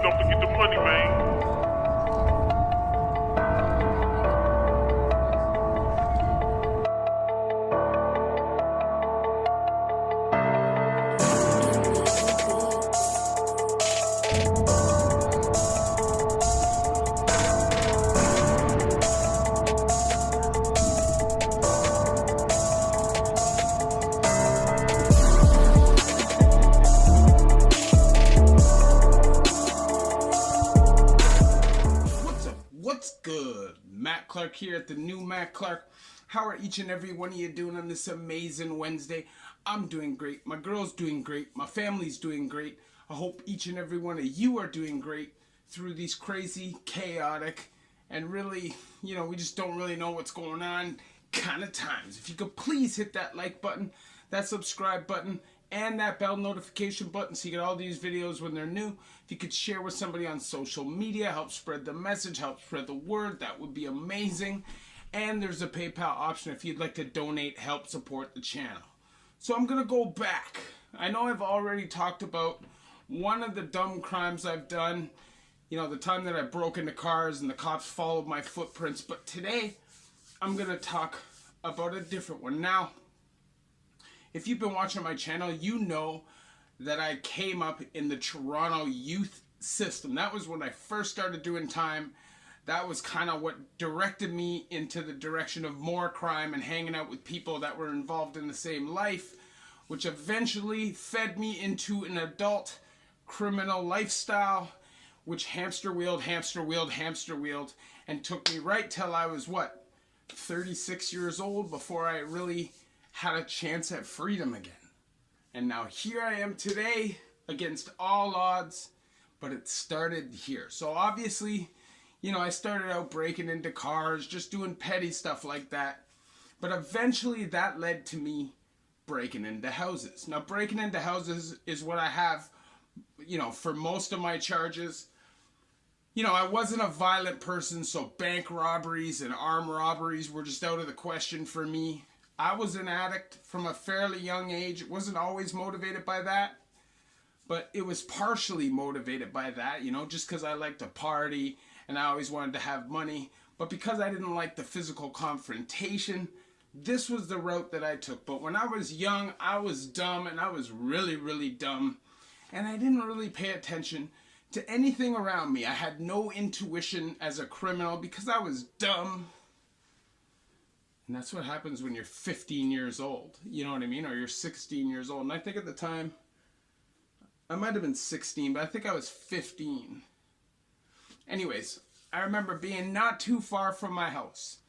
don't forget the money, man. What's good? Matt Clark here at the new Matt Clark. How are each and every one of you doing on this amazing Wednesday? I'm doing great. My girl's doing great. My family's doing great. I hope each and every one of you are doing great through these crazy, chaotic, and really, we just don't really know what's going on kind of times. If you could please hit that like button, that subscribe button, and that bell notification button so you get all these videos when they're new. If you could share with somebody on social media, help spread the message, help spread the word, that would be amazing. And there's a PayPal option if you'd like to donate, help support the channel. So I'm gonna go back. I know I've already talked about one of the dumb crimes I've done, the time that I broke into cars and the cops followed my footprints, but today I'm gonna talk about a different one. Now, if you've been watching my channel, you know that I came up in the Toronto youth system. That was when I first started doing time. That was kind of what directed me into the direction of more crime and hanging out with people that were involved in the same life, which eventually fed me into an adult criminal lifestyle, which hamster wheeled, and took me right till I was, 36 years old before I really had a chance at freedom again. And now here I am today against all odds, but it started here. So obviously, I started out breaking into cars, just doing petty stuff like that. But eventually that led to me breaking into houses. Now breaking into houses is what I have, for most of my charges. I wasn't a violent person, so bank robberies and armed robberies were just out of the question for me. I was an addict from a fairly young age. It wasn't always motivated by that, but it was partially motivated by that, just because I liked to party and I always wanted to have money. But because I didn't like the physical confrontation, this was the route that I took. But when I was young, I was dumb, and I was really, really dumb. And I didn't really pay attention to anything around me. I had no intuition as a criminal because I was dumb. And that's what happens when you're 15 years old, you know what I mean? Or you're 16 years old. And I think at the time, I might have been 16, but I think I was 15. Anyways, I remember being not too far from my house.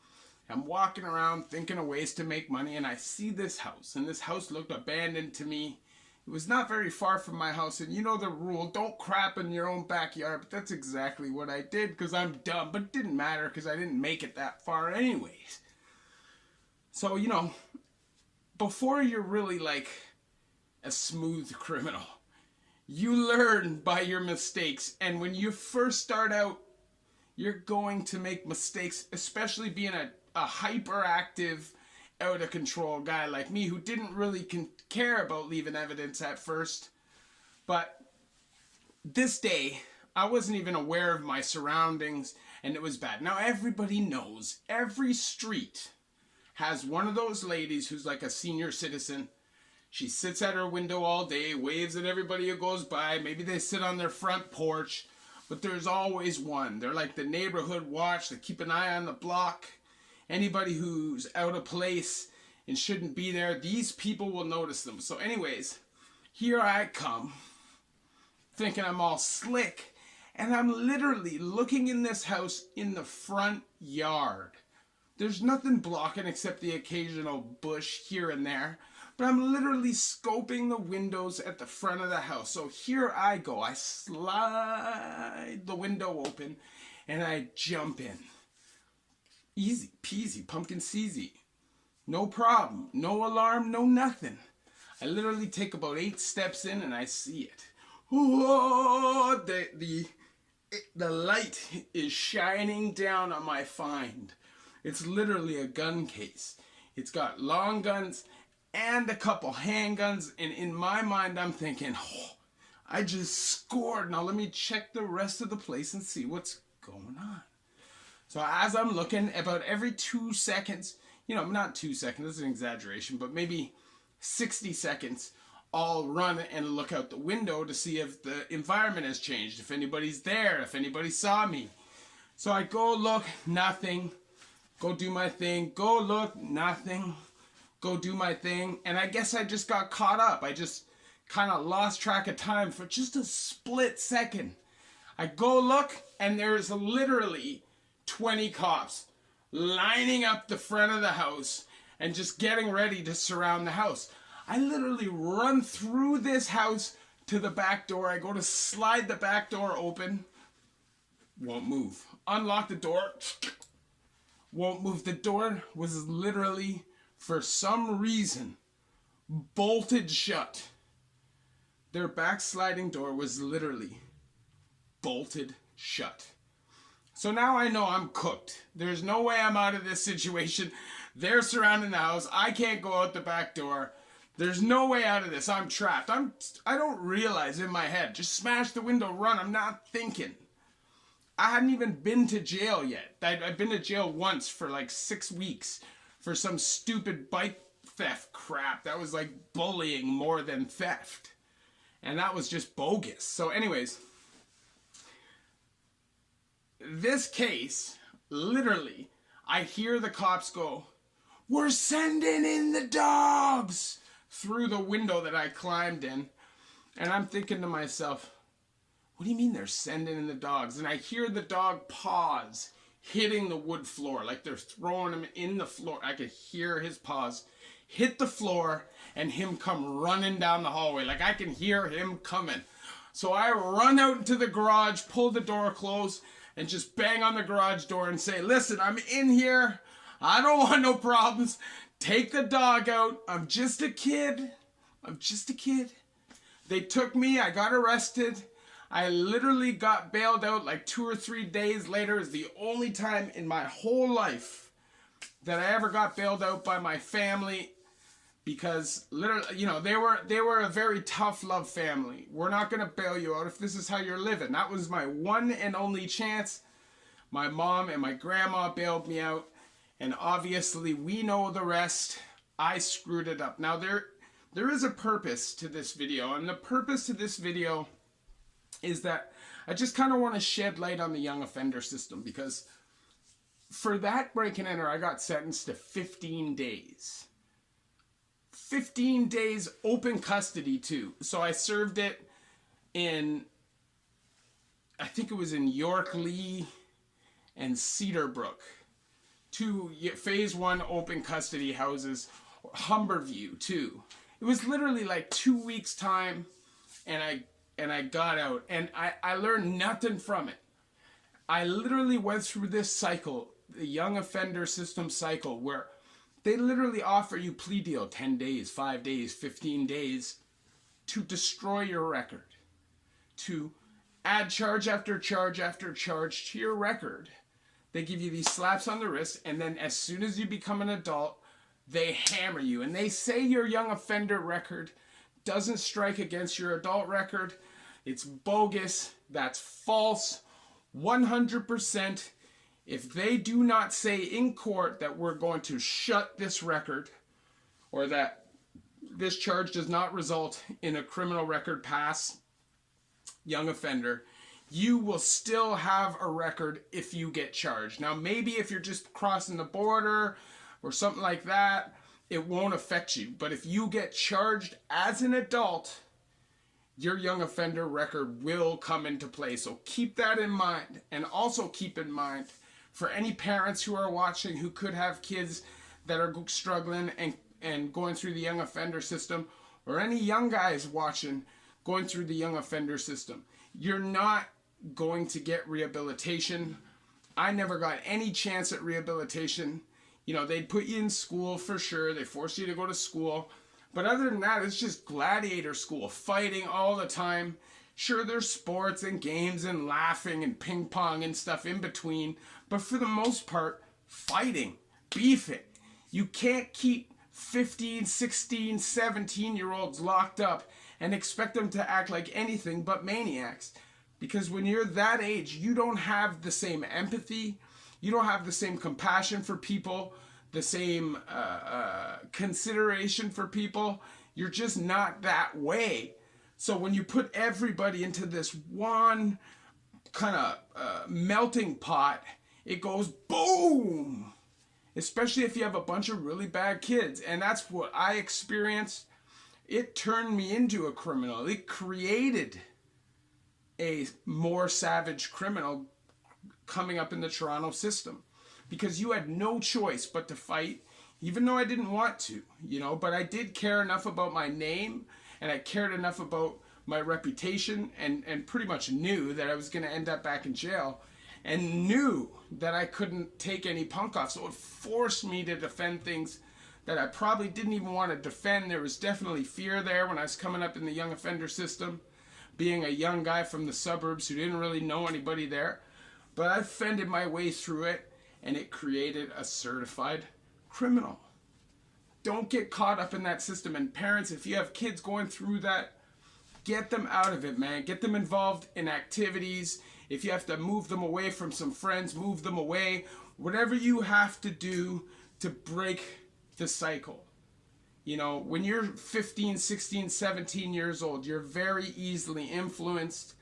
I'm walking around thinking of ways to make money, and I see this house. And this house looked abandoned to me. It was not very far from my house, and you know the rule, don't crap in your own backyard. But that's exactly what I did because I'm dumb. But it didn't matter because I didn't make it that far anyways. So, before you're really like a smooth criminal, you learn by your mistakes. And when you first start out, you're going to make mistakes, especially being a hyperactive, out of control guy like me who didn't really care about leaving evidence at first. But this day, I wasn't even aware of my surroundings, and it was bad. Now, everybody knows every street has one of those ladies who's like a senior citizen. She sits at her window all day, waves at everybody who goes by. Maybe they sit on their front porch, but there's always one. They're like the neighborhood watch. They keep an eye on the block. Anybody who's out of place and shouldn't be there, these people will notice them. So anyways, here I come, thinking I'm all slick, and I'm literally looking in this house in the front yard. There's nothing blocking except the occasional bush here and there. But I'm literally scoping the windows at the front of the house. So here I go. I slide the window open and I jump in. Easy peasy, pumpkin seasy. No problem. No alarm, no nothing. I literally take about 8 steps in and I see it. Whoa, the light is shining down on my find. It's literally a gun case. It's got long guns and a couple handguns, and in my mind I'm thinking, oh, I just scored. Now let me check the rest of the place and see what's going on. So as I'm looking, about every 2 seconds, not 2 seconds, that's an exaggeration, but maybe 60 seconds, I'll run and look out the window to see if the environment has changed, if anybody's there, if anybody saw me. So I go look, nothing. Go do my thing. Go look, nothing. Go do my thing. And I guess I just got caught up. I just kind of lost track of time for just a split second. I go look, and there's literally 20 cops lining up the front of the house and just getting ready to surround the house. I literally run through this house to the back door. I go to slide the back door open. Won't move. Unlock the door. Won't move. The door was literally, for some reason, bolted shut. Their backsliding door was literally bolted shut. So now I know I'm cooked. There's no way I'm out of this situation. They're surrounding the house. I can't go out the back door. There's no way out of this. I'm trapped. I don't realize in my head. Just smash the window, run. I'm not thinking. I hadn't even been to jail yet. I've been to jail once for like 6 weeks for some stupid bike theft crap. That was like bullying more than theft. And that was just bogus. So anyways, this case, literally, I hear the cops go, "We're sending in the dogs," through the window that I climbed in. And I'm thinking to myself, what do you mean they're sending in the dogs? And I hear the dog paws hitting the wood floor, like they're throwing him in the floor. I could hear his paws hit the floor and him come running down the hallway. Like I can hear him coming. So I run out into the garage, pull the door closed, and just bang on the garage door and say, "Listen, I'm in here. I don't want no problems. Take the dog out. I'm just a kid. I'm just a kid." They took me. I got arrested. I literally got bailed out like 2 or 3 days later. It's the only time in my whole life that I ever got bailed out by my family, because literally, they were a very tough love family. "We're not going to bail you out if this is how you're living." That was my one and only chance. My mom and my grandma bailed me out, and obviously we know the rest. I screwed it up. Now there is a purpose to this video, and the purpose to this video is that I just kind of want to shed light on the young offender system, because for that break and enter, I got sentenced to 15 days. 15 days open custody too. So I served it in, I think it was in York Lee and Cedarbrook. 2 phase 1 open custody houses, Humberview too. It was literally like 2 weeks time, and I got out, and I learned nothing from it. I literally went through this cycle, the young offender system cycle, where they literally offer you plea deal, 10 days, 5 days, 15 days, to destroy your record, to add charge after charge after charge to your record. They give you these slaps on the wrist, and then as soon as you become an adult, they hammer you. And they say your young offender record doesn't strike against your adult record. It's bogus. That's false. 100%. If they do not say in court that we're going to shut this record, or that this charge does not result in a criminal record pass, young offender, you will still have a record if you get charged. Now, maybe if you're just crossing the border or something like that, it won't affect you. But if you get charged as an adult, your young offender record will come into play. So keep that in mind. And also keep in mind, for any parents who are watching who could have kids that are struggling and going through the young offender system, or any young guys watching going through the young offender system, you're not going to get rehabilitation. I never got any chance at rehabilitation. They'd put you in school for sure. They force you to go to school. But other than that, it's just gladiator school, fighting all the time. Sure, there's sports and games and laughing and ping pong and stuff in between. But for the most part, fighting, beefing. You can't keep 15, 16, 17-year-olds locked up and expect them to act like anything but maniacs. Because when you're that age, you don't have the same empathy, you don't have the same compassion for people, the same consideration for people. You're just not that way. So when you put everybody into this one kind of melting pot, it goes boom. Especially if you have a bunch of really bad kids. And that's what I experienced. It turned me into a criminal. It created a more savage criminal coming up in the Toronto system, because you had no choice but to fight, even though I didn't want to, you know, but I did care enough about my name, and I cared enough about my reputation, and pretty much knew that I was going to end up back in jail, and knew that I couldn't take any punk off. So it forced me to defend things that I probably didn't even want to defend. There was definitely fear there when I was coming up in the young offender system, being a young guy from the suburbs who didn't really know anybody there. But I fended my way through it, and it created a certified criminal. Don't get caught up in that system. And parents, if you have kids going through that, get them out of it, man. Get them involved in activities. If you have to move them away from some friends, move them away. Whatever you have to do to break the cycle. You know, when you're 15, 16, 17 years old, you're very easily influenced,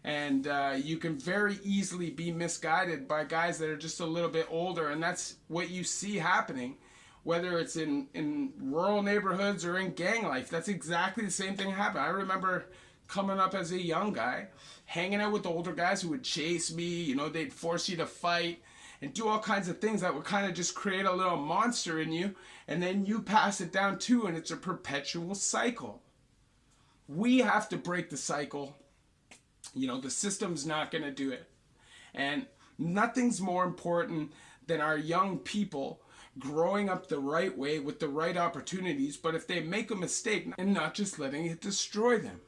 and you can very easily be misguided by guys that are just a little bit older. And that's what you see happening, whether it's in rural neighborhoods or in gang life. That's exactly the same thing happened. I remember coming up as a young guy, hanging out with older guys who would chase me. You know, they'd force you to fight and do all kinds of things that would kind of just create a little monster in you, and then you pass it down too, and it's a perpetual cycle. We have to break the cycle. You know, the system's not going to do it. And nothing's more important than our young people growing up the right way with the right opportunities, but if they make a mistake, and not just letting it destroy them.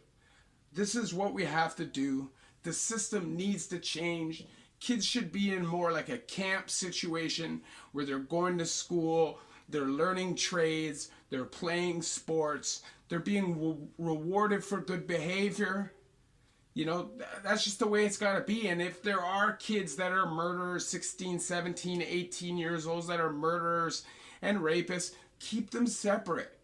This is what we have to do. The system needs to change. Kids should be in more like a camp situation where they're going to school, they're learning trades, they're playing sports, they're being rewarded for good behavior. You know, that's just the way it's got to be. And if there are kids that are murderers, 16, 17, 18 years old, that are murderers and rapists, keep them separate.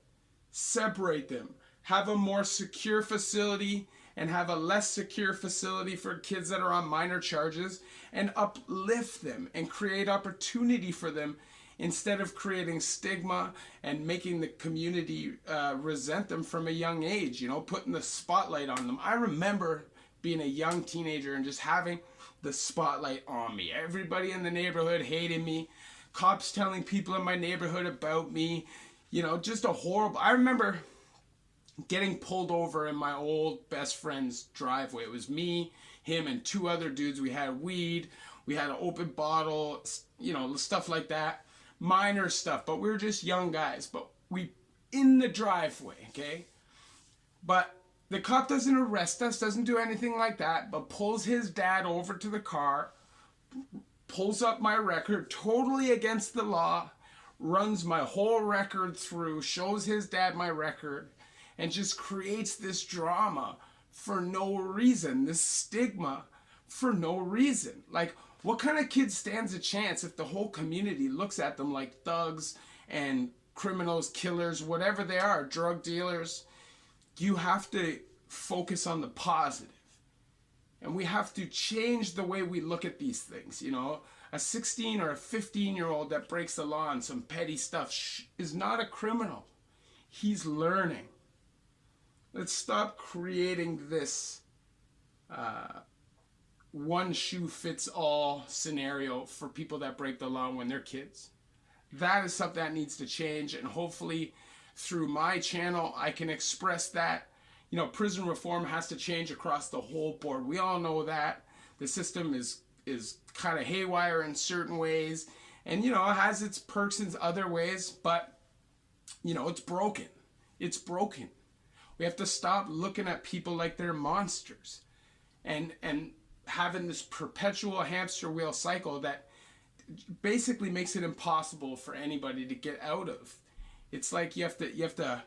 Separate them. Have a more secure facility and have a less secure facility for kids that are on minor charges, and uplift them and create opportunity for them instead of creating stigma and making the community resent them from a young age, you know, putting the spotlight on them. I remember being a young teenager and just having the spotlight on me. Everybody in the neighborhood hated me. Cops telling people in my neighborhood about me. You know, just a horrible... I remember getting pulled over in my old best friend's driveway. It was me, him, and two other dudes. We had weed. We had an open bottle, you know, stuff like that. Minor stuff, but we were just young guys. But we... in the driveway, okay? But the cop doesn't arrest us, doesn't do anything like that, but pulls his dad over to the car, pulls up my record, totally against the law, runs my whole record through, shows his dad my record, and just creates this drama for no reason, this stigma for no reason. Like, what kind of kid stands a chance if the whole community looks at them like thugs and criminals, killers, whatever they are, drug dealers? You have to focus on the positive. And we have to change the way we look at these things. You know, a 16 or a 15-year-old that breaks the law on some petty stuff is not a criminal. He's learning. Let's stop creating this one-shoe-fits-all scenario for people that break the law when they're kids. That is something that needs to change, and hopefully through my channel I can express that. You know, prison reform has to change across the whole board. We all know that. The system is kind of haywire in certain ways, and, you know, it has its perks in other ways, but, you know, it's broken. It's broken. We have to stop looking at people like they're monsters and having this perpetual hamster wheel cycle that basically makes it impossible for anybody to get out of. It's like you have to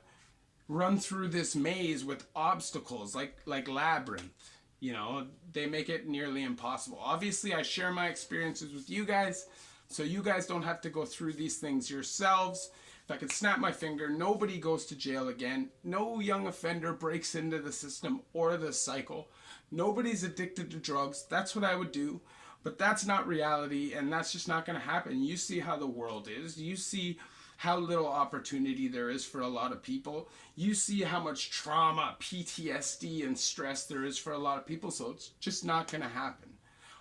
run through this maze with obstacles like Labyrinth. You know, they make it nearly impossible. Obviously, I share my experiences with you guys, so you guys don't have to go through these things yourselves. If I could snap my finger, nobody goes to jail again. No young offender breaks into the system or the cycle. Nobody's addicted to drugs. That's what I would do. But that's not reality, and that's just not going to happen. You see how the world is. You see how little opportunity there is for a lot of people. You see how much trauma, PTSD, and stress there is for a lot of people, so it's just not going to happen.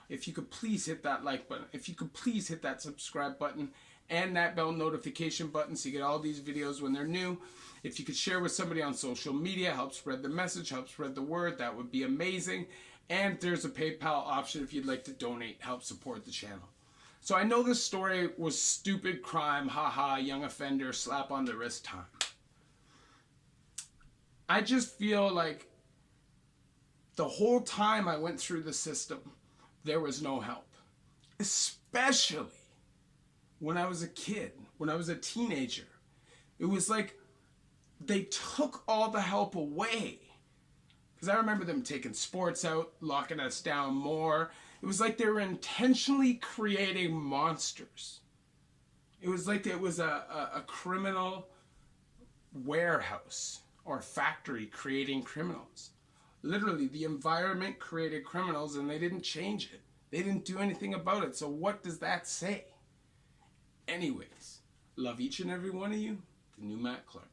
If you could please hit that like button, if you could please hit that subscribe button and that bell notification button so you get all these videos when they're new. If you could share with somebody on social media, help spread the message, help spread the word, that would be amazing. And there's a PayPal option if you'd like to donate, help support the channel. So I know this story was stupid crime, haha, young offender, slap on the wrist time. I just feel like the whole time I went through the system, there was no help. Especially when I was a kid, when I was a teenager. It was like they took all the help away. Because I remember them taking sports out, locking us down more. It was like they were intentionally creating monsters. It was like it was a criminal warehouse or factory creating criminals. Literally, the environment created criminals and they didn't change it. They didn't do anything about it. So what does that say? Anyways, love each and every one of you. The new Matt Clark.